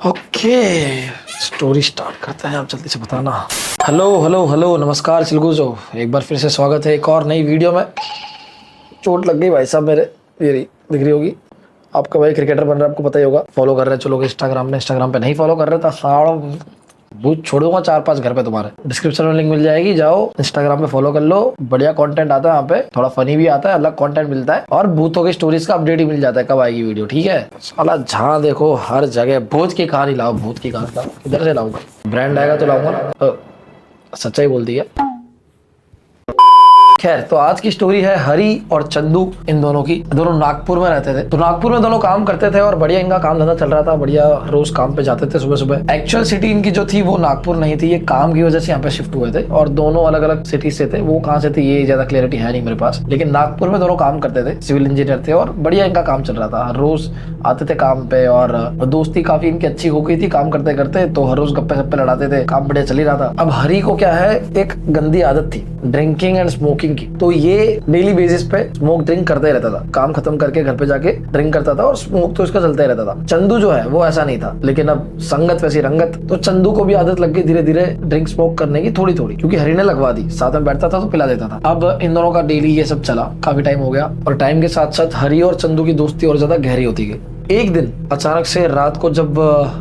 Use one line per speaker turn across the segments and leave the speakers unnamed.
Okay, story start करते हैं। आप जल्दी से बताना। हेलो हेलो हेलो, नमस्कार चिलगुजो, एक बार फिर से स्वागत है एक और नई वीडियो में। चोट लग गई भाई साहब मेरे, ये रही दिख रही होगी आपका। भाई क्रिकेटर बन रहा है, आपको पता ही होगा। फॉलो कर रहे हैं चलो इंस्टाग्राम पे नहीं फॉलो कर रहे तो भूत छोड़ूंगा 4-5 घर पे तुम्हारे। डिस्क्रिप्शन में लिंक मिल जाएगी, जाओ इंस्टाग्राम पे फॉलो कर लो। बढ़िया कंटेंट आता है यहाँ पे, थोड़ा फनी भी आता है, अलग कंटेंट मिलता है और भूतों की स्टोरीज का अपडेट ही मिल जाता है कब आएगी वीडियो। ठीक है साला, जहाँ देखो हर जगह भूत की कहानी लाओ, भूत की कहानी लाओ। किधर से लाऊंगा? ब्रांड आएगा तो लाऊंगा ना। सच्चाई बोल दी है। खैर, तो आज की स्टोरी है हरी और चंदू, इन दोनों की। दोनों नागपुर में रहते थे, तो नागपुर में दोनों काम करते थे और बढ़िया इनका काम धंधा चल रहा था। बढ़िया रोज काम पे जाते थे सुबह सुबह। एक्चुअल सिटी इनकी जो थी वो नागपुर नहीं थी, ये काम की वजह से यहाँ पे शिफ्ट हुए थे और दोनों अलग अलग सिटी से थे। वो कहाँ से थे ये ज्यादा क्लियरिटी है नहीं मेरे पास, लेकिन नागपुर में दोनों काम करते थे, सिविल इंजीनियर थे और बढ़िया इनका काम चल रहा था। हर रोज आते थे काम पे और दोस्ती काफी इनकी अच्छी हो गई थी काम करते करते, तो हर रोज गप्पे सप्पे लड़ाते थे, काम बढ़िया चल ही रहा था। अब हरी को क्या है, एक गंदी आदत थी ड्रिंकिंग एंड स्मोकिंग की। तो ये डेली बेसिस पे स्मोक ड्रिंक करता ही रहता था। काम खत्म करके घर पे जाके ड्रिंक करता था और स्मोक तो इसका चलता ही रहता था। चंदू जो है वो ऐसा नहीं था, लेकिन अब संगत वैसी रंगत, तो चंदू को भी आदत लग गई धीरे धीरे ड्रिंक स्मोक करने की, थोड़ी थोड़ी, क्योंकि हरी ने लगवा दी। साथ में बैठता था तो पिला देता था। अब इन दोनों का डेली ये सब चला, काफी टाइम हो गया और टाइम के साथ साथ हरी और चंदू की दोस्ती और ज्यादा गहरी होती गई। एक दिन अचानक से रात को जब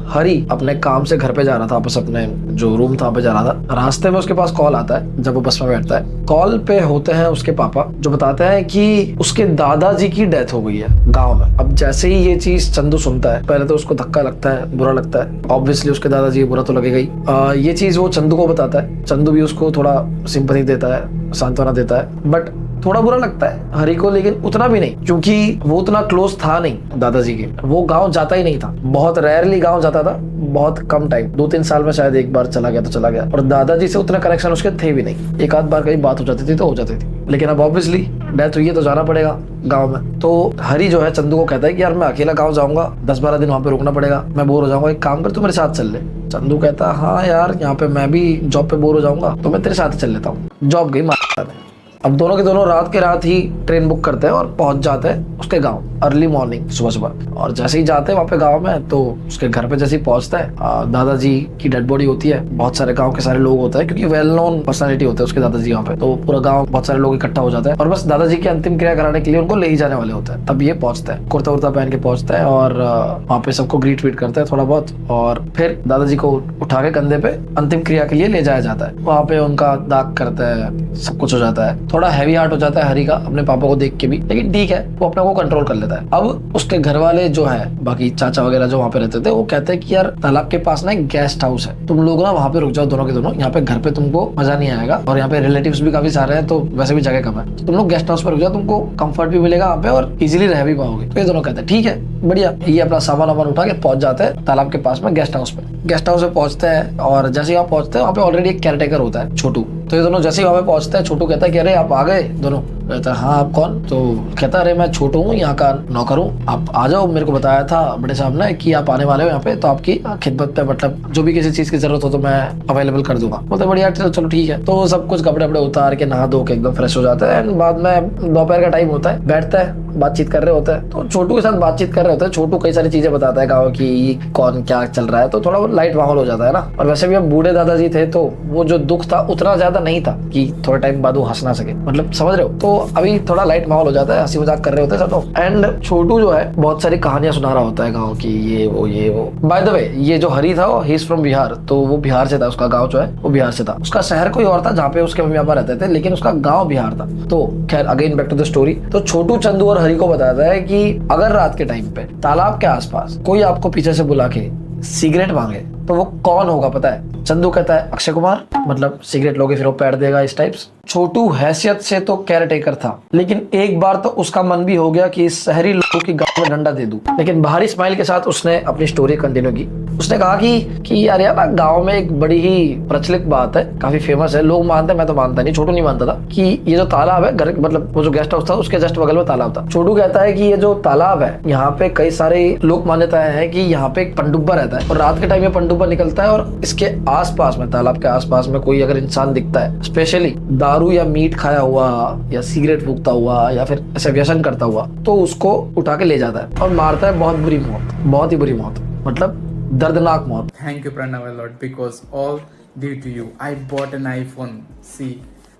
हरी अपने काम से घर पे जा रहा था, वापस अपने जो रूम था वहाँ पे जा रहा था, रास्ते में उसके पास कॉल आता है जब वो बस में बैठता है। कॉल पे होते हैं उसके पापा, जो बताते हैं कि उसके दादाजी की डेथ हो गई है गांव में। अब जैसे ही ये चीज चंदू सुनता है, पहले तो उसको धक्का लगता है, बुरा लगता है। ऑब्वियसली उसके दादाजी बुरा तो लगेगा ही। ये चीज वो चंदू को बताता है, चंदू भी उसको थोड़ा सिंपैथी देता है, सांत्वना देता है, बट थोड़ा बुरा लगता है हरी को, लेकिन उतना भी नहीं, क्योंकि वो उतना क्लोज था नहीं दादाजी के। वो गांव जाता ही नहीं था, बहुत रेयरली गांव जाता था, बहुत कम टाइम, 2-3 साल में शायद एक बार चला गया तो चला गया। और दादाजी से उतना कनेक्शन उसके थे भी नहीं। एक आध बार कहीं बात हो जाती थी तो हो जाती थी, लेकिन अब ऑब्वियसली डेथ हुई है तो जाना पड़ेगा गांव में। तो हरी जो है चंदू को कहता है कि यार मैं अकेला गांव जाऊंगा, 10-12 दिन वहां पे रुकना पड़ेगा, मैं बोर हो जाऊंगा, एक काम कर तू मेरे साथ चल ले। चंदू कहता है हाँ यार, यहाँ पे मैं भी जॉब पे बोर हो जाऊंगा तो मैं तेरे साथ चल लेता हूँ। जॉब गई माता ने। अब दोनों के दोनों रात के रात ही ट्रेन बुक करते हैं और पहुंच जाते हैं उसके गांव, अर्ली मॉर्निंग, सुबह सुबह। और जैसे ही जाते हैं वहाँ पे गांव में, तो उसके घर पे जैसे ही पहुंचता है, दादाजी की डेड बॉडी होती है। बहुत सारे गांव के सारे लोग होते हैं, क्योंकि वेल नोन पर्सनालिटी होते हैं उसके दादाजी वहाँ पे, तो पूरा गाँव, बहुत सारे लोग इकट्ठा हो जाते हैं और बस दादाजी की अंतिम क्रिया कराने के लिए उनको ले ही जाने वाले होते हैं। तब ये पहुंचता है, कुर्ता उर्ता पहन के पहुंचता है और वहाँ पे सबको ग्रीट वीट करता है थोड़ा बहुत, और फिर दादाजी को उठा के कंधे पे अंतिम क्रिया के लिए ले जाया जाता है। वहाँ पे उनका दाग करता है, सब कुछ हो जाता है। थोड़ा हैवी हार्ट हो जाता है हरी का अपने पापा को देख के भी, लेकिन ठीक है, वो अपने को कंट्रोल कर लेता है। अब उसके घर वाले जो है, बाकी चाचा वगैरह जो वहाँ पे रहते थे, वो कहते हैं कि यार तालाब के पास ना एक गेस्ट हाउस है, तुम लोग ना वहाँ पे रुक जाओ दोनों के दोनों, यहाँ पे घर पे तुमको मजा नहीं आएगा और यहाँ पे रिलेटिव्स भी काफी सारे हैं, तो वैसे भी जगह कम है, तो तुम लोग गेस्ट हाउस पे रुक जाओ, तुमको कंफर्ट भी मिलेगा वहाँ पे और इजिली रह भी पाओगे। तो ये दोनों कहते हैं ठीक है बढ़िया। ये अपना सामान वामान उठा के पहुंच जाते हैं तालाब के पास में गेस्ट हाउस पे। गेस्ट हाउस में पहुंचते हैं और जैसे ही वहाँ पहुंचते हैं, वहाँ पे ऑलरेडी एक केयरटेकर होता है, छोटू। तो ये दोनों जैसे ही वहाँ पे पहुंचते हैं, छोटू कहता है कि अरे आप आ गए दोनों। कहता है हाँ आप कौन? तो कहता है अरे मैं छोटू हूँ, यहाँ का नौकर हूँ, आप आ जाओ, मेरे को बताया था बड़े साहब ने कि आप आने वाले हो यहाँ पे, तो आपकी खिदमत पे, मतलब जो भी किसी चीज की जरूरत हो तो मैं अवेलेबल कर दूंगा। बोलते बढ़िया चलो ठीक है। तो सब कुछ कपड़े वपड़े उतार के नहा धो के एकदम फ्रेश हो जाता है। बाद में दोपहर का टाइम होता है, बैठता है, बातचीत कर रहे होते हैं। तो छोटू के साथ बातचीत कर रहे होते हैं। छोटू कई सारी चीजें बताता है गाँव की, कौन क्या चल रहा है, तो थोड़ा लाइट माहौल हो जाता है ना। और वैसे भी अब बूढ़े दादाजी थे, तो वो जो दुख था उतना ज्यादा नहीं था कि थोड़े टाइम बाद वो हंस ना सके, मतलब समझ रहे हो। तो अभी थोड़ा लाइट माहौल हो जाता है, हंसी मजाक कर रहे होते हैं सब लोग। एंड छोटू जो है बहुत सारी कहानियां सुना रहा होता है गाँव की, ये वो। बाय द वे, ये जो हरी था ही इज फ्रॉम बिहार, तो वो बिहार से था, उसका गाँव जो है वो बिहार से था। उसका शहर कोई और था जहाँ पे उसके मम्मी पापा रहते थे, लेकिन उसका गाँव बिहार था। तो खैर again back to the story. तो छोटू चंदू और हरी को बताता है कि अगर रात के टाइम पे तालाब के आसपास कोई आपको पीछे से बुला के सिगरेट मांगे तो वो कौन होगा पता है? चंदू कहता है अक्षय कुमार, मतलब सिगरेट लोगे फिर वो पैर देगा, इस टाइप्स। छोटू हैसियत से तो केयर टेकर था, लेकिन एक बार तो उसका मन भी हो गया कि शहरी लोगों की गांव में डंडा दे दूं। लेकिन बाहरी स्माइल के साथ उसने अपनी स्टोरी कंटिन्यू की। उसने कहा कि यार ना गांव में एक बड़ी ही प्रचलित बात है, काफी फेमस है, लोग मानते हैं, मैं तो मानता नहीं, छोटू नहीं मानता था, कि ये जो तालाब है घर, मतलब वो जो गेस्ट हाउस था उसके जस्ट बगल में तालाब था। छोटू कहता है कि ये जो तालाब है, यहाँ पे कई सारे लोक मान्यताएं हैं कि यहाँ पे एक पनडुब्बा रहता है और रात के टाइम में पनडुब्बा निकलता है और इसके आसपास में, तालाब के आसपास में कोई अगर इंसान दिखता है, स्पेशली दारू या मीट खाया हुआ या सिगरेट फूकता हुआ या फिर ऐसे व्यसन करता हुआ, तो उसको उठा के ले जाता है और मारता है बहुत बुरी मौत, बहुत ही बुरी मौत, मतलब दर्दनाक मौत।
Thank you, Pranav, a lot, because all due to you. I bought an iPhone. See.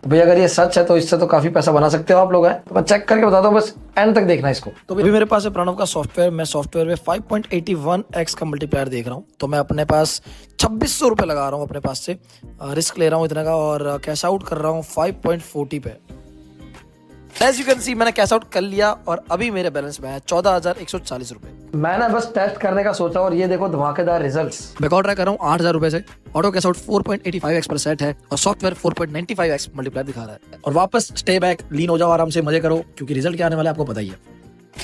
तो भैया अगर ये सच है तो इससे तो काफी पैसा बना सकते हो आप लोग हैं, तो मैं चेक करके बताता हूँ, बस एंड तक देखना इसको। तो अभी मेरे पास है प्रणव का सॉफ्टवेयर, मैं सॉफ्टवेयर में 5.81x का मल्टीप्लायर देख रहा हूँ। तो मैं अपने पास 2600 रुपये लगा रहा हूँ, अपने पास से रिस्क ले रहा हूँ इतने का, और कैश आउट कर रहा हूँ 5.40 पे। एज यू कैन सी मैंने कैश आउट कर लिया और अभी मेरे बैलेंस में है 14,140 रुपए। मैंने बस टेस्ट करने का सोचा और ये देखो धमाकेदार रिजल्ट्स। बैकआउट ट्राई कर रहा हूँ 8,000 रुपए से, ऑटो कैश आउट 4.85x पर सेट है और सॉफ्टवेयर 4.95x मल्टीप्लायर दिखा रहा है। और वापस स्टे बैक, लीन हो जाओ, आराम से मजे करो, क्योंकि रिजल्ट क्या आने वाला है आपको पता ही है।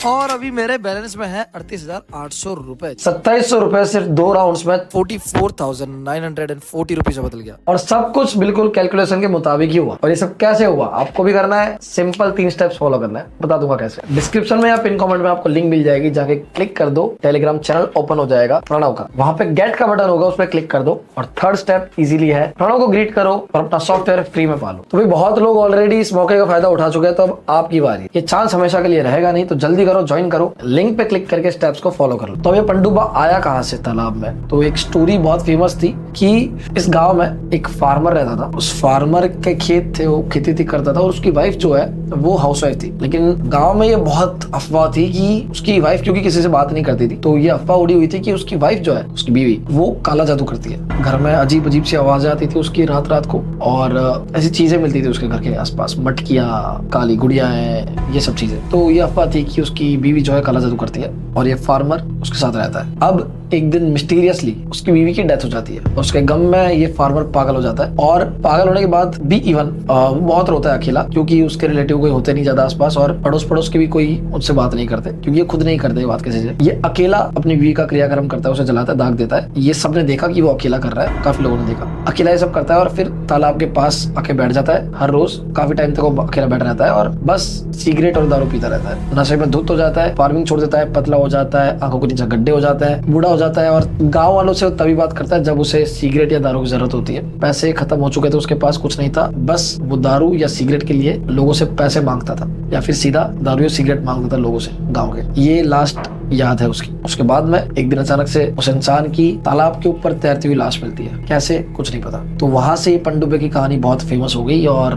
और अभी मेरे बैलेंस में है 38,800 रुपए। 2700 रुपए सिर्फ 2 राउंड्स में 44,940 रुपीज बदल गया। और सब कुछ बिल्कुल कैलकुलेशन के मुताबिक ही हुआ। और ये सब कैसे हुआ आपको भी करना है, सिंपल 3 स्टेप्स फॉलो करना है, बता दूंगा कैसे। डिस्क्रिप्शन में या पिन कमेंट में आपको लिंक मिल जाएगी, जाके क्लिक कर दो, टेलीग्राम चैनल ओपन हो जाएगा प्रणव का, वहां पे गेट का बटन होगा, उस पर क्लिक कर दो। और थर्ड स्टेप इजीली है, प्रणव को ग्रीट करो और अपना सॉफ्टवेयर फ्री में पालो। तो भाई बहुत लोग ऑलरेडी इस मौके का फायदा उठा चुके हैं, तो अब आपकी बारी। ये चांस हमेशा के लिए रहेगा नहीं, तो जल्दी करो, ज्वाइन करो, लिंक पे क्लिक करके स्टेप्स को फॉलो कर लो। तो ये पंडुबा आया कहां से तालाब में? तो एक स्टोरी बहुत फेमस थी कि इस गांव में एक फार्मर रहता था। उस फार्मर के खेत थे, वो खेती करता था, और उसकी वाइफ जो है वो हाउसवाइफ थी। लेकिन गांव में ये बहुत अफवाह थी कि उसकी वाइफ क्योंकि किसी से बात नहीं करती थी, तो ये अफवाह उड़ी हुई थी कि उसकी वाइफ जो है, उसकी बीवी, वो काला जादू करती है। घर में अजीब अजीब सी आवाजें आती थी उसकी रात रात को, और ऐसी चीजें मिलती थी उसके घर के आसपास, मटकियां, काली गुड़िया है, ये सब चीजें। तो ये अफवाह थी कि उसकी बीवी जो है काला जादू करती है और ये फार्मर उसके साथ रहता है। अब एक दिन मिस्टीरियसली उसकी बीवी की डेथ हो जाती है। उसके गम में ये फार्मर पागल हो जाता है, और पागल होने के बाद भी इवन वो बहुत रोता है अकेला, क्योंकि उसके रिलेटिव कोई होते नहीं ज्यादा आसपास, और पड़ोस पड़ोस के भी कोई उससे बात नहीं करते, क्योंकि ये खुद नहीं करते बात किसी से। ये अकेला अपनी बीवी का क्रियाक्रम करता है, उसे जलाता है, दाग देता है। ये सबने देखा कि वो अकेला कर रहा है, काफी लोगों ने देखा। अकेला ये सब करता है और फिर तालाब के पास आके बैठ जाता है। हर रोज काफी टाइम तक वो अकेला बैठ रहता है और बस सिगरेट और दारू पीता रहता है। नशे में धुत हो जाता है, फार्मिंग छोड़ देता है, पतला हो जाता है, आंखों के नीचे गड्ढे हो जाता है, बूढ़ा हो जाता है। और गांव वालों से तभी बात करता है जब उसे सिगरेट या दारू की जरूरत होती है। पैसे खत्म हो चुके थे, उसके पास कुछ नहीं था, बस वो दारू या सिगरेट के लिए लोगों से पैसे मांगता था, या फिर सीधा दारू या सिगरेट मांगता था लोगों से गांव के। ये लास्ट याद है उसकी। उसके बाद में एक दिन अचानक से उस इंसान की तालाब के ऊपर तैरती हुई लाश मिलती है, कैसे कुछ नहीं पता। तो वहां से पंडुबे की कहानी बहुत फेमस हो गई, और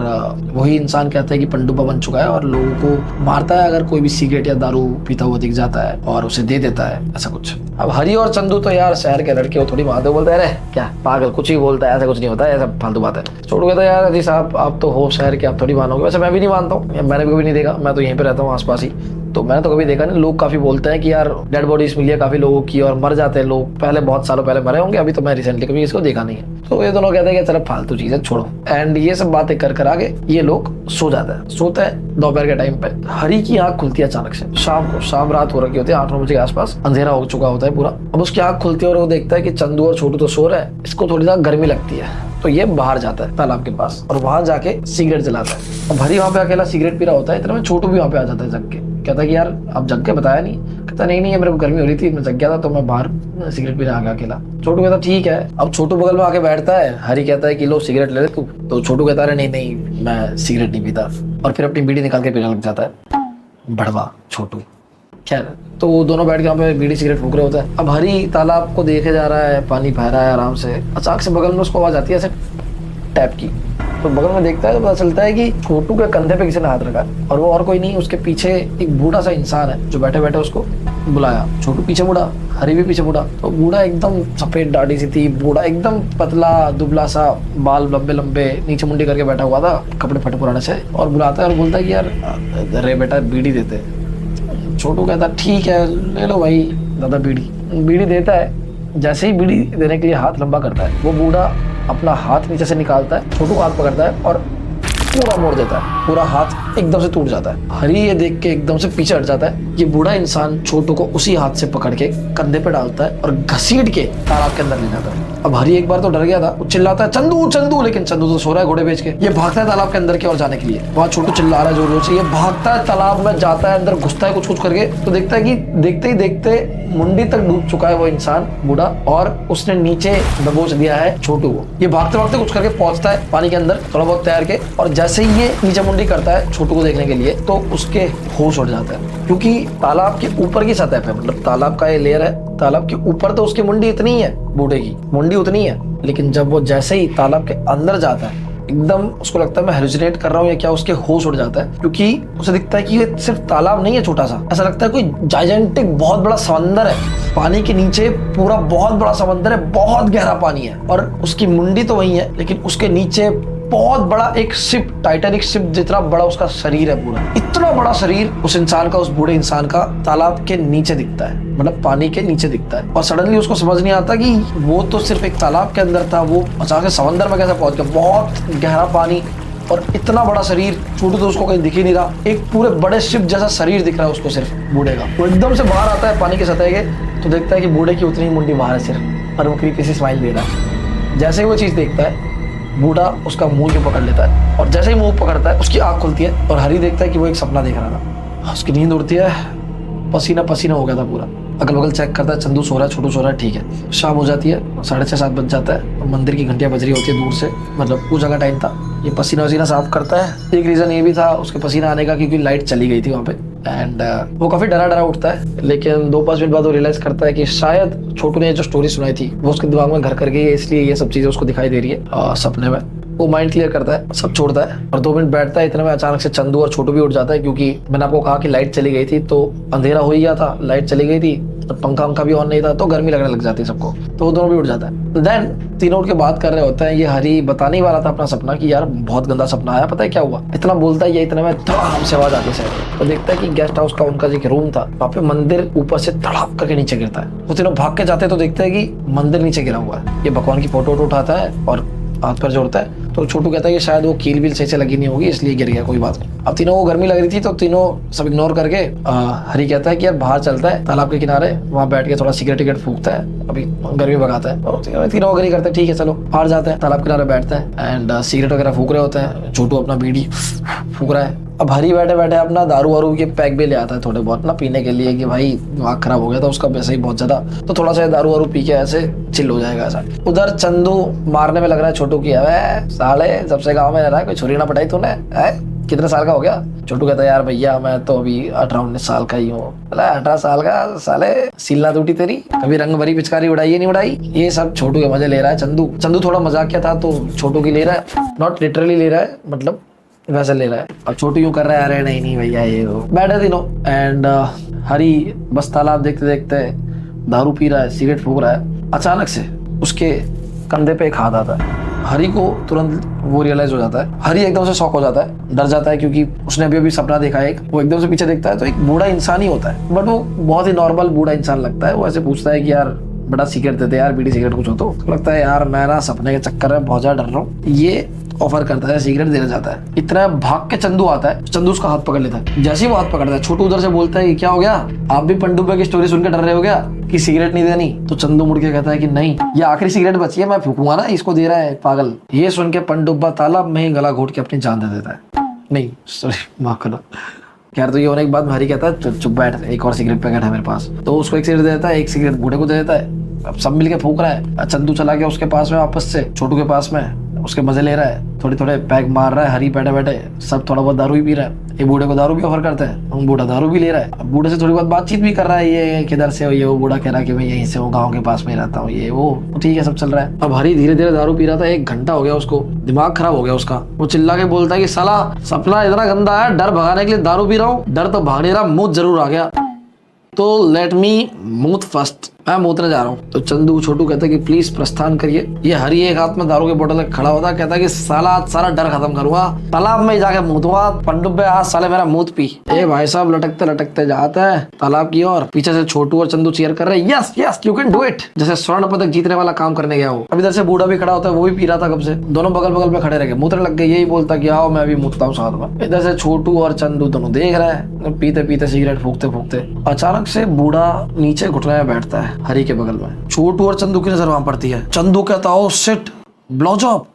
वही इंसान कहता है कि पंडुबा बन चुका है और लोगों को मारता है अगर कोई भी सिगरेट या दारू पीता हुआ दिख जाता है, और उसे दे देता है, ऐसा कुछ। अब हरी और चंदू तो यार शहर के लड़के, वो थोड़ी महादेव बोलते हैं, क्या पागल, कुछ ही बोलता है, ऐसा कुछ नहीं होता है, ऐसा फालतू बात है, छोड़ गया। तो यार अजी साहब आप तो हो शहर के, आप थोड़ी मानोगे। वैसे मैं भी नहीं मानता हूँ, मैंने भी कभी नहीं देखा, मैं तो यहीं पे रहता हूँ आसपास ही, तो मैंने तो कभी देखा नहीं। लोग काफी बोलते हैं कि यार डेड बॉडीज मिली है काफी लोगों की और मर जाते हैं लोग, पहले बहुत सालों पहले मरे होंगे, अभी तो मैं रिसेंटली कभी इसको देखा नहीं है। तो ये दोनों कहते हैं कि चलो फालतू चीजें छोड़ो, एंड ये सब बातें कर आगे ये लोग सो जाते हैं। सोते हैं दोपहर के टाइम पे, हरी की आंख खुलती है अचानक से, शाम को, शाम रात हो रखी होती है, 8-9 बजे के आसपास, अंधेरा हो चुका होता है पूरा। अब उसकी आंख खुलती है और वो देखता है कि चंदू और छोटू तो सो रहे हैं, इसको थोड़ी सा गर्मी लगती है, तो ये बाहर जाता है तालाब के पास और वहां जाके सिगरेट जलाता है। अब हरी वहां पे अकेला सिगरेट पी रहा होता है, इतना में छोटू भी वहां पे आ जाता है जग के। कहता है कि यार आप जग के बताया नहीं? कहता नहीं मेरे को गर्मी हो रही थी, मैं जग गया था, तो मैं बाहर सिगरेट पीने आ गया अकेला। छोटू कहता ठीक है। अब छोटू बगल में आके बैठता है, हरी कहता है कि लो सिगरेट ले ले तू, तो छोटू कहता है नहीं मैं सिगरेट नहीं पीता, और फिर अपनी बीड़ी निकाल के पीने लग जाता है। बड़वा छोटू, खैर, तो वो दोनों बैठ के वहाँ पे बीड़ी सिगरेट फूक रहे होते हैं। अब हरी तालाब को देखे जा रहा है, पानी बह रहा है आराम से, अचानक से बगल में उसको आवाज आती है ऐसे टैप की। तो बगल में देखता है तो पता चलता है कि छोटू के कंधे पे किसी ने हाथ रखा है, और वो और कोई नहीं, उसके पीछे एक बूढ़ा सा इंसान है जो बैठे बैठे उसको बुलाया। छोटू पीछे मुड़ा, हरी भी पीछे मुड़ा, तो बूढ़ा एकदम सफेद दाढ़ी सी थी, बूढ़ा एकदम पतला दुबला सा, बाल लंबे लंबे, नीचे मुंडी करके बैठा हुआ था, कपड़े फटे पुराने से, और बुलाता है और बोलता है कि यार अरे बेटा बीड़ी देते। छोटू कहता ठीक है ले लो भाई दादा बीड़ी देता है। जैसे ही बीड़ी देने के लिए हाथ लंबा करता है, वो बूढ़ा अपना हाथ नीचे से निकालता है, छोटू का हाथ पकड़ता है और पूरा मोड़ देता है, पूरा हाथ एकदम से टूट जाता है। हरी ये देख के एकदम से पीछे हट जाता है। ये बूढ़ा इंसान छोटू को उसी हाथ से पकड़ के कंधे पे डालता है और घसीट के तालाब के अंदर ले जाता है। अब हरी एक बार तो डर गया था, वो चिल्लाता है चंदू चंदू, लेकिन चंदू तो सो रहा है घोड़े बेच के। ये भागता है तालाब के अंदर की ओर जाने के लिए, वहाँ छोटू चिल्ला रहा है जोर जोर से। ये भागता है तालाब में, जाता है अंदर, घुसता है कुछ करके, तो देखता है कि देखते ही देखते मुंडी तक डूब चुका है वो इंसान बूढ़ा, और उसने नीचे दबोच दिया है छोटू को। ये भागते भागते कुछ करके पहुंचता है पानी के अंदर थोड़ा बहुत तैर के, और जैसे ही ये नीचे मुंडी करता है छोटू को देखने के लिए, तो उसके होश उड़ जाता है, क्योंकि तालाब के ऊपर की सतह पे, मतलब तालाब का ये लेयर है, तालाब के ऊपर तो उसकी मुंडी इतनी ही है, बूढ़े की मुंडी उतनी है, लेकिन जब वो जैसे ही तालाब के अंदर जाता है एकदम उसको लगता है मैं हेलुसिनेट कर रहा हूँ या क्या, उसके होश उड़ जाता है, क्योंकि उसे दिखता है कि ये सिर्फ तालाब नहीं है छोटा सा, ऐसा लगता है कोई जाइजेंटिक बहुत बड़ा समंदर है, पानी के नीचे पूरा बहुत बड़ा समंदर है, बहुत गहरा पानी है, और उसकी मुंडी तो वही है लेकिन उसके नीचे बहुत बड़ा एक शिप, टाइटैनिक शिप जितना बड़ा उसका शरीर है, पूरा इतना बड़ा शरीर उस इंसान का, उस बूढ़े इंसान का तालाब के नीचे दिखता है, मतलब पानी के नीचे दिखता है। और सडनली उसको समझ नहीं आता कि वो तो सिर्फ एक तालाब के अंदर था, वो अचानक समंदर में कैसे पहुंच गया, बहुत गहरा पानी और इतना बड़ा शरीर। छोटू तो उसको कहीं दिख ही नहीं रहा, एक पूरे बड़े शिप जैसा शरीर दिख रहा है उसको सिर्फ बूढ़े का। वो एकदम से बाहर आता है पानी के सतह के, तो देखता है कि बूढ़े की उतनी ही मुंडी बाहर है सिर्फ, और वो क्रीपी सी स्माइल दे रहा है। जैसे ही वो चीज देखता है बूढ़ा उसका मुंह को पकड़ लेता है, और जैसे ही मुंह पकड़ता है उसकी आंख खुलती है और हरी देखता है कि वो एक सपना देख रहा था। उसकी नींद उड़ती है, पसीना पसीना हो गया था पूरा, अगल बगल चेक करता है, चंदू सो रहा है, छोटू सो रहा है, ठीक है। शाम हो जाती है, 6:30-7 बज जाता है, मंदिर की घंटियां बज रही होती है दूर से, मतलब पूजा का टाइम था। ये पसीना वसीना साफ करता है। एक रीजन ये भी था उसके पसीना आने का क्योंकि लाइट चली गई थी वहाँ पे, एंड वो काफी डरा डरा उठता है, लेकिन 2-5 मिनट बाद वो रियलाइज करता है कि शायद छोटू ने जो स्टोरी सुनाई थी वो उसके दिमाग में घर कर गई है, इसलिए ये सब चीजें उसको दिखाई दे रही है सपने में। वो माइंड क्लियर करता है, सब छोड़ता है और 2 मिनट बैठता है। इतने में अचानक से चंदू और छोटू भी उठ जाता है, क्योंकि मैंने आपको कहा कि लाइट चली गई थी तो अंधेरा हो ही गया था, लाइट चली गई थी, पंखा वंखा भी ऑन नहीं था, तो गर्मी लगने लग जाती है सबको, तो वो दोनों भी उठ जाता है। देन तीनों उठ के बात कर रहे होते हैं। ये हरी बताने ही वाला था अपना सपना कि यार बहुत गंदा सपना आया, पता है क्या हुआ, इतना बोलता है ये, इतने में धड़ाम से आवाज आती है, तो देखता है कि गेस्ट हाउस का उनका जो रूम था वहाँ पे मंदिर ऊपर से धड़ाम करके नीचे गिरता है। वो तीनों भाग के जाते हैं तो देखते हैं कि मंदिर नीचे गिरा हुआ है। ये भगवान की फोटो उठाता है और हाथ पर जोड़ता है, तो छोटू कहता है कि शायद वो कील बील सही से लगी नहीं होगी इसलिए गिर गया, कोई बात नहीं। अब तीनों को गर्मी लग रही थी तो तीनों सब इग्नोर करके हरी कहता है कि यार बाहर चलता है तालाब के किनारे, वहाँ बैठ के थोड़ा सिगरेट टिकट फूकता है, अभी गर्मी भगाता है। और तीनों अग्री करते हैं, ठीक है चलो बाहर जाते हैं। तालाब किनारे बैठते हैं एंड सिगरेट वगैरह फूक रहे होते हैं, छोटू अपना बीड़ी फूक रहा है। अब हरी बैठे बैठे अपना दारू वारू के पैक भी ले आता है थोड़े बहुत ना पीने के लिए, कि भाई दिमाग खराब हो गया था उसका वैसे ही बहुत ज्यादा, तो थोड़ा सा दारू वारू पी के ऐसे चिल हो जाएगा ऐसा। उधर चंदू मारने में लग रहा है छोटू की, अबे साले सबसे गाँव में रह रहा है, कोई छुरी ना पटाई तूने, कितने साल का हो गया? छोटू कहता है यार भैया मैं तो अभी 18-19 साल का ही हूँ। 18 साल का, साले सील ना टूटी तेरी, कभी रंग भरी पिचकारी उड़ाई है नहीं उड़ाई। ये सब छोटू के मजे ले रहा है चंदू थोड़ा मजाकिया था तो छोटू की ले रहा है, नॉट लिटरली ले रहा है, मतलब वैसे ले रहा है। अब छोटू यूं कर रहा है, अरे नहीं भैया ये वो। बैठे तीनों एंड हरी बस तालाब देखते देखते दारू पी रहा है, सिगरेट फूक रहा है। अचानक से उसके कंधे पे एक हाथ आता है, हरी को तुरंत वो रियलाइज हो जाता है। हरी एकदम से शॉक हो जाता है, डर जाता है, क्योंकि उसने अभी सपना देखा है। वो एकदम से पीछे देखता है तो एक बूढ़ा इंसान ही होता है, बट वो बहुत ही नॉर्मल बूढ़ा इंसान लगता है। वो ऐसे पूछता है कि यार बड़ा सिगरेट देते यार, बीड़ी सिगरेट कुछ हो तो लगता है यार मैं ना सपने के चक्कर में बहुत ज्यादा डर रहा हूँ। ये ऑफर करता है, सिगरेट देना चाहता है। इतना भाग के चंदू आता है, चंदू उसका हाथ पकड़ लेता है। जैसे ही वो हाथ पकड़ता है छोटू उधर से बोलता है कि क्या हो गया, आप भी पंडुब्बे की स्टोरी सुन के डर रहे हो क्या कि सिगरेट नहीं देनी? तो चंदू मुड़ के कहता है कि नहीं, ये आखिरी सिगरेट बची है, मैं फूकूंगा ना, इसको दे रहा है पागल। ये सुन के पंडुब्बा तालाब में ही गला घोट के अपनी जान दे देता है। नहीं सॉरी माफ करना। खैर तो ये होने के बाद हरी कहता है चुप बैठ, एक और सिगरेट पैकेट है मेरे पास, तो उसको एक सिगरेट दे देता है, एक सिगरेट बूढ़े को दे देता है। अब सब मिलके फूक रहा है। चंदू चला गया उसके पास में वापस से, छोटू के पास में, उसके मजे ले रहा है, थोड़े थोड़े पैक मार रहा है। हरी बैठे बैठे सब थोड़ा बहुत दारू ही पी रहा है। ये बूढ़े को दारू भी ऑफर करते हैं, बूढ़ा दारू भी ले रहा है। अब बूढ़े से थोड़ी बहुत बातचीत भी कर रहा है, ये किधर से हो, ये वो। बूढ़ा कह रहा है कि मैं यहीं से हूँ, गाँव के पास में रहता हूँ, ये वो, ठीक है सब चल रहा है। अब हरी धीरे धीरे दारू पी रहा था, 1 घंटा हो गया उसको, दिमाग खराब हो गया उसका। वो चिल्ला के बोलता है कि साला सपना इतना गंदा है, डर भगाने के लिए दारू पी रहा हूँ, डर तो भाग नहीं रहा, मूत जरूर आ गया, तो लेट मी मूत फर्स्ट, मैं मूतने जा रहा हूँ। तो चंदू छोटू कहता है कि प्लीज प्रस्थान करिए। ये हरी एक हाथ में दारू के बोतल में खड़ा होता है, कहता है कि साला सारा डर खत्म करूंगा, तालाब में जाके मूतूंगा, पंडुब्बे आज साले मेरा मूत पी। ए भाई साहब लटकते लटकते जाते हैं तालाब की ओर, पीछे से छोटू और चंदू चीयर कर रहे हैं, yes yes you can do it, जैसे स्वर्ण पदक जीतने वाला काम करने गया हो। अब इधर से बूढ़ा भी खड़ा होता है, वो भी पी रहा था कब से, दोनों बगल बगल में खड़े रह गए, मूतने लग गए। यही बोलता कि आओ मैं भी मूतता हूँ साथ में। इधर से छोटू और चंदू दोनों देख रहे हैं, पीते पीते सिगरेट फूकते फूकते। अचानक से बूढ़ा नीचे घुटने में बैठता है हरी के बगल में। छोटू और चंदू की नजर वहां पड़ती है। चंदू कहता है, ओ शिट, ब्लो जॉब।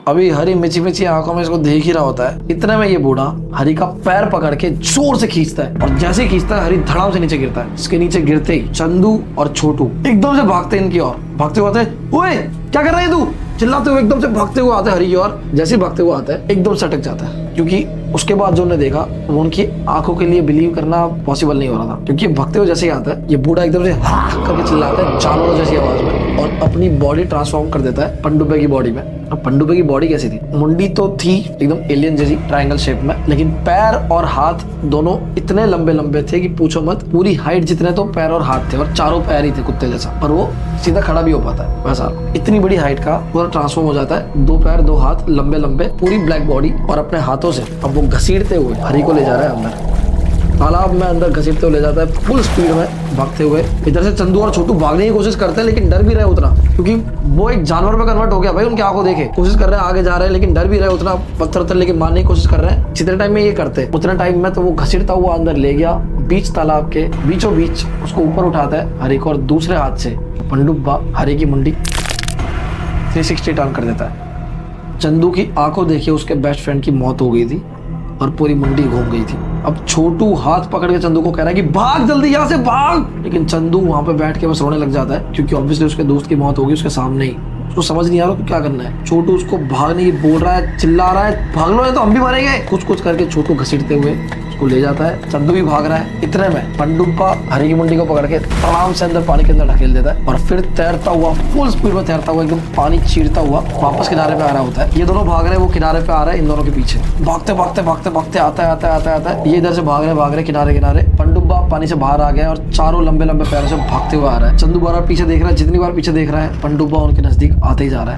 अभी हरी मिची मिची आंखों में इसको देख ही रहा होता है। इतने में ये बूढ़ा हरी का पैर पकड़ के जोर से खींचता है, और जैसे ही खींचता है हरी धड़ाम से नीचे गिरता है। इसके नीचे गिरते ही चंदू और छोटू एकदम से भागते इनकी ओर, भागते हुए, ओए क्या कर रहा है तू, चिल्लाते हुए एकदम से भागते हुए आता है हरी की ओर। जैसे ही भागते हुए आता है एकदम से अटक जाता है, क्योंकि उसके बाद जो उन्होंने देखा वो उनकी आंखों के लिए बिलीव करना पॉसिबल नहीं हो रहा था। क्योंकि भगते हुए जैसे ही आता है ये बूढ़ा एकदम से हा करके चिल्लाता है जानवरों जैसी आवाज में, और अपनी बॉडी ट्रांसफॉर्म कर देता है पनडुब्बे की बॉडी में। अब पनडुब्बे की बॉडी कैसी थी? मुंडी तो थी एकदम एलियन जैसी ट्रायंगल शेप में, लेकिन पैर और हाथ दोनों इतने लंबे लंबे थे कि पूछो मत। पूरी हाइट जितने तो पैर और हाथ थे, और चारों पैर ही थे कुत्ते जैसा, पर वो सीधा खड़ा भी हो पाता है वैसा। इतनी बड़ी हाइट का पूरा ट्रांसफॉर्म हो जाता है, 2 पैर 2 हाथ लंबे लंबे, पूरी ब्लैक बॉडी, और अपने हाथों से अब वो घसीटते हुए हरी को ले जा रहा है अंदर। तालाब में अंदर घसीटते हुए ले जाता है फुल स्पीड में भागते हुए। इधर से चंदू और छोटू भागने की कोशिश करते हैं, लेकिन डर भी रहे उतना, क्योंकि वो एक जानवर में कन्वर्ट हो गया भाई उनकी आंखों देखे। कोशिश कर रहे हैं, आगे जा रहे हैं, लेकिन डर भी रहे उतना, पत्थर उत्थर लेके मारने की कोशिश कर रहे हैं। जितने टाइम में ये करते उतने टाइम में तो वो घसीटता हुआ अंदर ले गया, बीच तालाब के बीचों बीच उसको ऊपर उठाता है हरी को, और दूसरे हाथ से पनडुब्बा हरी की मुंडी 360 टर्न कर देता है। चंदू की आंखों देखिए उसके बेस्ट फ्रेंड की मौत हो गई थी और पूरी मुंडी घूम गई थी। अब छोटू हाथ पकड़ के चंदू को कह रहा है कि भाग जल्दी यहाँ से भाग, लेकिन चंदू वहां पे बैठ के बस रोने लग जाता है, क्योंकि ऑब्वियसली उसके दोस्त की मौत होगी उसके सामने ही। उसको समझ नहीं आ रहा तो क्या करना है। छोटू उसको भागने की बोल रहा है, चिल्ला रहा है, भाग लो नहीं तो हम भी मरेंगे। कुछ कुछ करके छोटू घसीटते हुए उसको ले जाता है। चंदू भी भाग रहा है। इतने में पनडुब्बा हरी की मुंडी को पकड़ के आराम से अंदर पानी के अंदर ढकेल देता है, और फिर तैरता हुआ फुल स्पीड में तैरता हुआ एकदम पानी चीरता हुआ वापस किनारे पे आ रहा होता है। ये दोनों भाग रहे हैं, वो किनारे पे आ रहा है इन दोनों के पीछे। भागते भागते भागते भागते आता है। ये इधर से भाग रहे किनारे किनारे। पनडुब्बा पानी से बाहर आ गया और चारों लंबे लंबे पैरों से भागते हुए आ रहा है। चंदू बार पीछे देख रहा है, जितनी बार पीछे देख रहा है पनडुब्बा उनके नजदीक आते ही जा रहा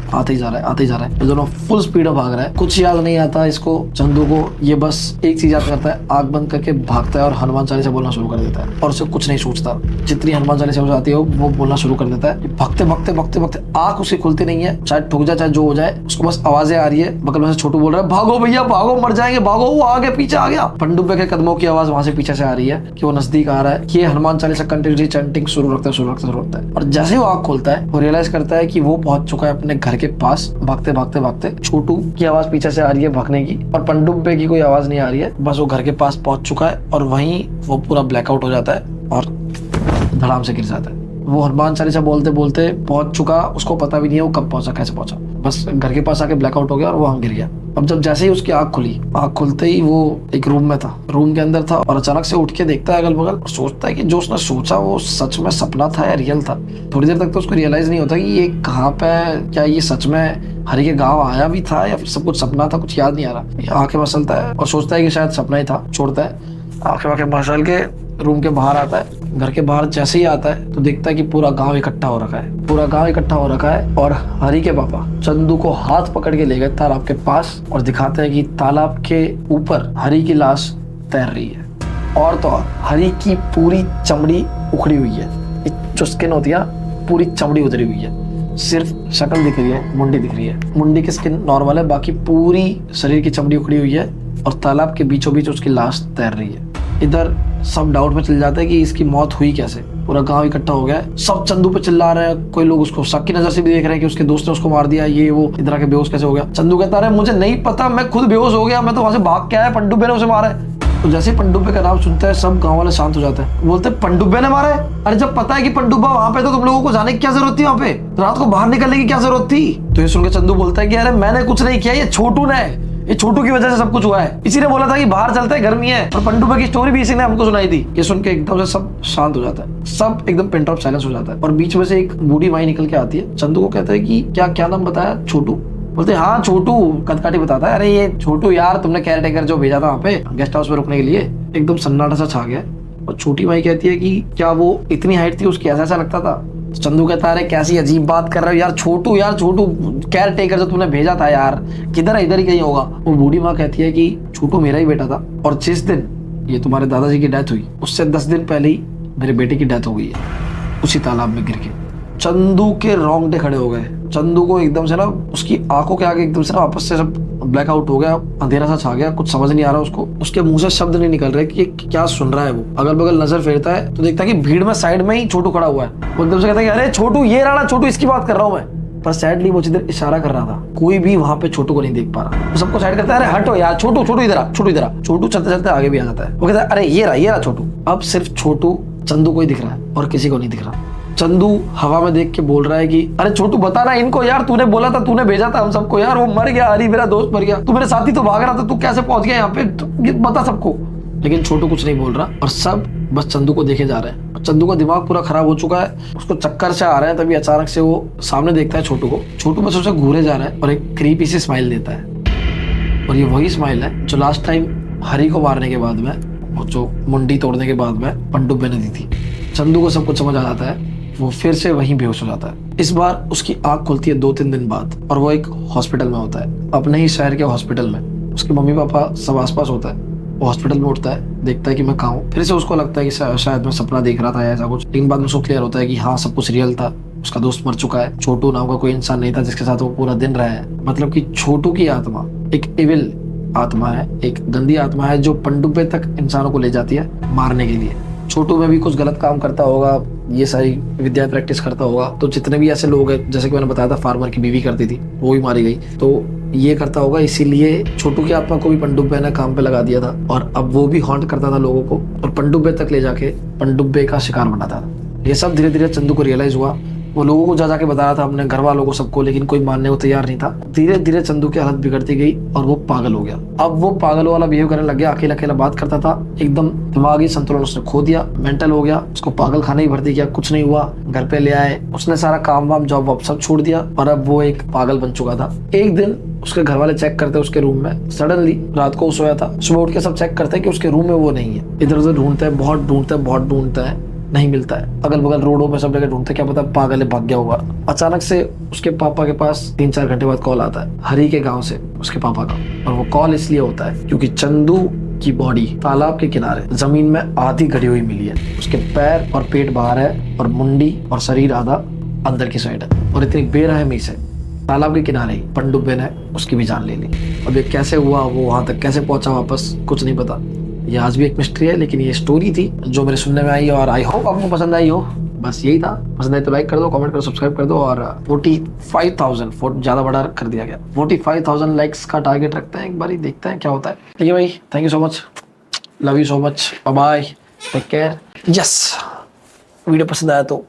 है। ये दोनों फुल स्पीड में भाग रहा है। कुछ याद नहीं आता इसको चंदू को, ये बस एक चीज याद करता है, आंख बंद करके भागता है और हनुमान चालीसा बोलना शुरू कर देता है, और उसे कुछ नहीं सोचता। जितनी हनुमान चालीसा हो जाती है वो बोलना शुरू कर देता है। भागते भागते भागते भागते आंख उसकी खुलती नहीं है, चाहे ठुक जाए चाहे जो हो जाए, उसको बस आवाजें आ रही है। बगल में से छोटू बोल रहा है भागो भैया भागो, मर जाएंगे, भागो। वो आगे पीछे आ गया। पनडुब्बे के कदमों की आवाज वहां से पीछे से आ रही है कि वो नजदीक आ रहा है। कि हनुमान चालीसा कंटिन्यूसली चैंटिंग शुरू रखता है। और जैसे वो आंख खोलता है वो रियलाइज करता है कि वो पहुंच चुका है अपने घर के पास। भागते भागते भागते छोटू की आवाज पीछे से आ रही है भागने की, और पनडुब्बे की कोई आवाज नहीं आ रही है। बस वो घर के पास पहुंच चुका है, और वहीं वो पूरा ब्लैकआउट हो जाता है और धड़ाम से गिर जाता है। वो हनुमान चालीसा बोलते बोलते पहुंच चुका, उसको पता भी नहीं है वो कब पहुंचा, कैसे पहुंचा। बस घर के पास आके ब्लैकआउट हो गया और वो वहां गिर गया। अब जब जैसे ही उसकी आंख खुली, आंख खुलते ही वो एक रूम में था, रूम के अंदर था, और अचानक से उठ के देखता है अगल बगल और सोचता है कि जो उसने सोचा वो सच में सपना था या रियल था। थोड़ी देर तक तो उसको रियलाइज नहीं होता कि ये कहाँ पे, क्या ये सच में हरी के गाँव आया भी था या फिर सब कुछ सपना था, कुछ याद नहीं आ रहा। आंखें मसलता है और सोचता है कि शायद सपना ही था, छोड़ता है। आंखें मसल के रूम के बाहर आता है। घर के बाहर जैसे ही आता है तो देखता है कि पूरा गांव इकट्ठा हो रखा है, और हरी के पापा चंदू को हाथ पकड़ के ले गए तालाब के पास, और दिखाते हैं कि तालाब के ऊपर हरी की लाश तैर रही है। और तो और हरी की पूरी चमड़ी उखड़ी हुई है, जो स्किन होती है पूरी चमड़ी उतरी हुई है, सिर्फ शक्ल दिख रही है, मुंडी दिख रही है। मुंडी की स्किन नॉर्मल है, बाकी पूरी शरीर की चमड़ी उखड़ी हुई है, और तालाब के बीचों बीच उसकी लाश तैर रही है। इधर सब डाउट में चल जाता है कि इसकी मौत हुई कैसे। पूरा गांव इकट्ठा हो गया है, सब चंदू पे चिल्ला रहे हैं। कोई लोग उसको शक की नजर से भी देख रहे हैं कि उसके दोस्त ने उसको मार दिया, ये वो। इधर आके बेहोश कैसे हो गया। चंदू कहता है मुझे नहीं पता, मैं खुद बेहोश हो गया, मैं तो वहां से भाग के आया, पनडुब्बे ने उसे मारा है। तो जैसे पनडुब्बे का नाम सुनते हैं सब गांव वाले शांत हो जाते हैं। बोलते हैं पनडुब्बे ने मारा है? अरे जब पता है कि पनडुब्बा वहां पे तो तुम लोगों को जाने की क्या जरूरत थी, वहां पे रात को बाहर निकलने की क्या जरूरत थी? तो ये सुनकर चंदू बोलता है कि अरे मैंने कुछ नहीं किया, ये छोटू ने, ये छोटू की वजह से सब कुछ हुआ है। इसी ने बोला था कि बाहर चलते हैं, गर्मी है, और पनडुब्बे की स्टोरी भी इसी ने हमको सुनाई थी। ये सुन के एकदम से सब शांत हो जाता है, सब एकदम पिन ड्रॉप साइलेंस हो जाता है। और बीच में से एक बूढ़ी माई निकल के आती है। चंदू को कहता है कि क्या नाम बताया? छोटू। बोलते हाँ छोटू। कदकाठी बताता है अरे ये छोटू यार, तुमने केयर टेकर जो भेजा था वहाँ पे गेस्ट हाउस में रुकने के लिए। एकदम सन्नाटा सा छा गया। और छोटी माई कहती है कि क्या वो इतनी हाइट थी उसकी, ऐसा लगता था? चंदू कहता है अरे कैसी अजीब बात कर रहे हो यार छोटू केयर टेकर जो तुमने भेजा था यार, किधर है? इधर ही कहीं होगा। वो बूढ़ी माँ कहती है कि छोटू मेरा ही बेटा था, और जिस दिन ये तुम्हारे दादाजी की डेथ हुई उससे 10 दिन पहले ही मेरे बेटे की डेथ हो गई है, उसी तालाब में गिर के। चंदू के रोंगटे खड़े हो गए। चंदू को एकदम से ना उसकी आंखों के आगे एकदम से ना वापस से सब ब्लैकआउट हो गया, अंधेरा सा छा गया, कुछ समझ नहीं आ रहा उसको। उसके मुंह से शब्द नहीं निकल रहे कि क्या सुन रहा है। वो अगल बगल नजर फेरता है तो देखता है कि भीड़ में साइड में ही छोटू खड़ा हुआ है। वो एकदम से कहता है कि अरे छोटू, ये रहा छोटू, इसकी बात कर रहा हूँ मैं। पर सैडली वो जिधर इशारा कर रहा था कोई भी वहां पे छोटू को नहीं देख पा रहा। तो सबको साइड करता है, अरे हटो यार, छोटू इधर आ। छोटू चलते चलते आगे भी आ जाता है। वो कहता है अरे ये रहा छोटू। अब सिर्फ छोटू चंदू को ही दिख रहा है और किसी को नहीं दिख रहा। चंदू हवा में देख के बोल रहा है कि अरे छोटू बता ना इनको यार, तूने बोला था, तूने भेजा था हम सबको यार, वो मर गया, हरी मेरा दोस्त मर गया, तू मेरे साथी तो भाग रहा था, तू कैसे पहुंच गया यहाँ पे, ये बता सबको। लेकिन छोटू कुछ नहीं बोल रहा और सब बस चंदू को देखे जा रहे हैं। चंदू का दिमाग पूरा खराब हो चुका है, उसको चक्कर से आ रहे हैं। तभी अचानक से वो सामने देखता है छोटू को, छोटू बस उसे घूरे जा रहा है और एक क्रीपी सी स्माइल देता है। और ये वही स्माइल है जो लास्ट टाइम हरी को मारने के बाद में, वो जो मुंडी तोड़ने के बाद में पनडुब्बी ने दी थी। चंदू को सब कुछ समझ आ जाता है, वो फिर से वहीं बेहोश हो जाता है। इस बार उसकी आंख खुलती है 2-3 दिन बाद और वो एक हॉस्पिटल में होता है, अपने ही शहर के हॉस्पिटल में। उसके मम्मी पापा सब आसपास होता है। वो हॉस्पिटल में उठता है, देखता है कि मैं कहाँ हूँ। फिर से उसको लगता है कि शायद मैं सपना देख रहा था या ऐसा कुछ। लेकिन बाद में उसको क्लियर होता है कि हाँ, सब कुछ रियल था। उसका दोस्त मर चुका है। छोटू नाम का कोई इंसान नहीं था जिसके साथ वो पूरा दिन रहा है। मतलब कि छोटू की आत्मा एक इविल आत्मा है, एक गंदी आत्मा है जो पनडुब्बी तक इंसानों को ले जाती है मारने के लिए। छोटू में भी कुछ गलत काम करता होगा, ये सारी विद्या प्रैक्टिस करता होगा। तो जितने भी ऐसे लोग हैं, जैसे कि मैंने बताया था फार्मर की बीवी करती थी, वो भी मारी गई, तो ये करता होगा। इसीलिए छोटू की आत्मा को भी पनडुब्बी ने काम पे लगा दिया था और अब वो भी हॉन्ट करता था लोगों को और पनडुब्बी तक ले जाके पनडुब्बी का शिकार बनाता था। ये सब धीरे धीरे चंदू को रियलाइज हुआ। वो लोगों को जा जाके बता रहा था, अपने घर वालों को, सबको, लेकिन कोई मानने को तैयार नहीं था। धीरे धीरे चंदू की हालत बिगड़ती गई और वो पागल हो गया। अब वो पागल वाला बिहेव करने लग गया, अकेला अकेला बात करता था, एकदम दिमागी संतुलन उसने खो दिया, मेंटल हो गया। उसको पागल खाने ही भर्ती किया, कुछ नहीं हुआ। घर पे ले आए, उसने सारा काम वाम जॉब वॉब सब छोड़ दिया और अब वो एक पागल बन चुका था। एक दिन उसके घर वाले चेक करते उसके रूम में, सडनली रात को सोया था, सुबह उठ के सब चेक करते हैं कि उसके रूम में वो नहीं है। इधर उधर ढूंढते हैं, बहुत ढूंढता है, नहीं मिलता है। अगल बगल रोडों पे सब जगह ढूंढते, क्या पता पागल है, भाग गया होगा। अचानक से उसके पापा के पास 3-4 घंटे बाद कॉल आता है हरी के गांव से, उसके पापा का। और वो कॉल इसलिए होता है क्योंकि चंदू की बॉडी तालाब के किनारे जमीन में आधी गड़ी हुई मिली है। उसके पैर और पेट बाहर है और मुंडी और शरीर आधा अंदर की साइड है। और इतनी बेरहमी से तालाब के किनारे ही पनडुब्बी ने उसकी भी जान ले ली। अब ये कैसे हुआ, वो वहां तक कैसे पहुंचा वापस, कुछ नहीं पता। ये आज भी एक मिस्ट्री है, लेकिन ये स्टोरी थी जो मेरे सुनने में आई और आई होप आपको पसंद आई हो। बस यही था। पसंद आई तो लाइक कर दो, कमेंट करो, सब्सक्राइब कर दो। और 45,000 ज़्यादा बड़ा कर दिया गया, 45,000 लाइक्स का टारगेट रखते हैं। एक बार ही देखते हैं क्या होता है। ठीक है भाई, thank you so much, love you so much, bye, take care. Yes, video पसंद आया तो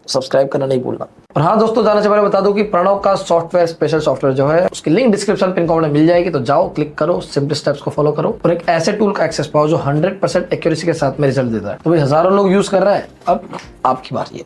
सब्सक्राइब करना नहीं भूलना। और हाँ दोस्तों, जाने से पहले बता दूं कि प्रणव का सॉफ्टवेयर, स्पेशल सॉफ्टवेयर जो है, उसकी लिंक डिस्क्रिप्शन पिन कमेंट में मिल जाएगी। तो जाओ, क्लिक करो, सिंपल स्टेप्स को फॉलो करो और एक ऐसे टूल का एक्सेस पाओ जो 100% एक्यूरेसी के साथ में रिजल्ट देता है। तो भाई हजारों लोग यूज कर रहे हैं, अब आपकी बारी है।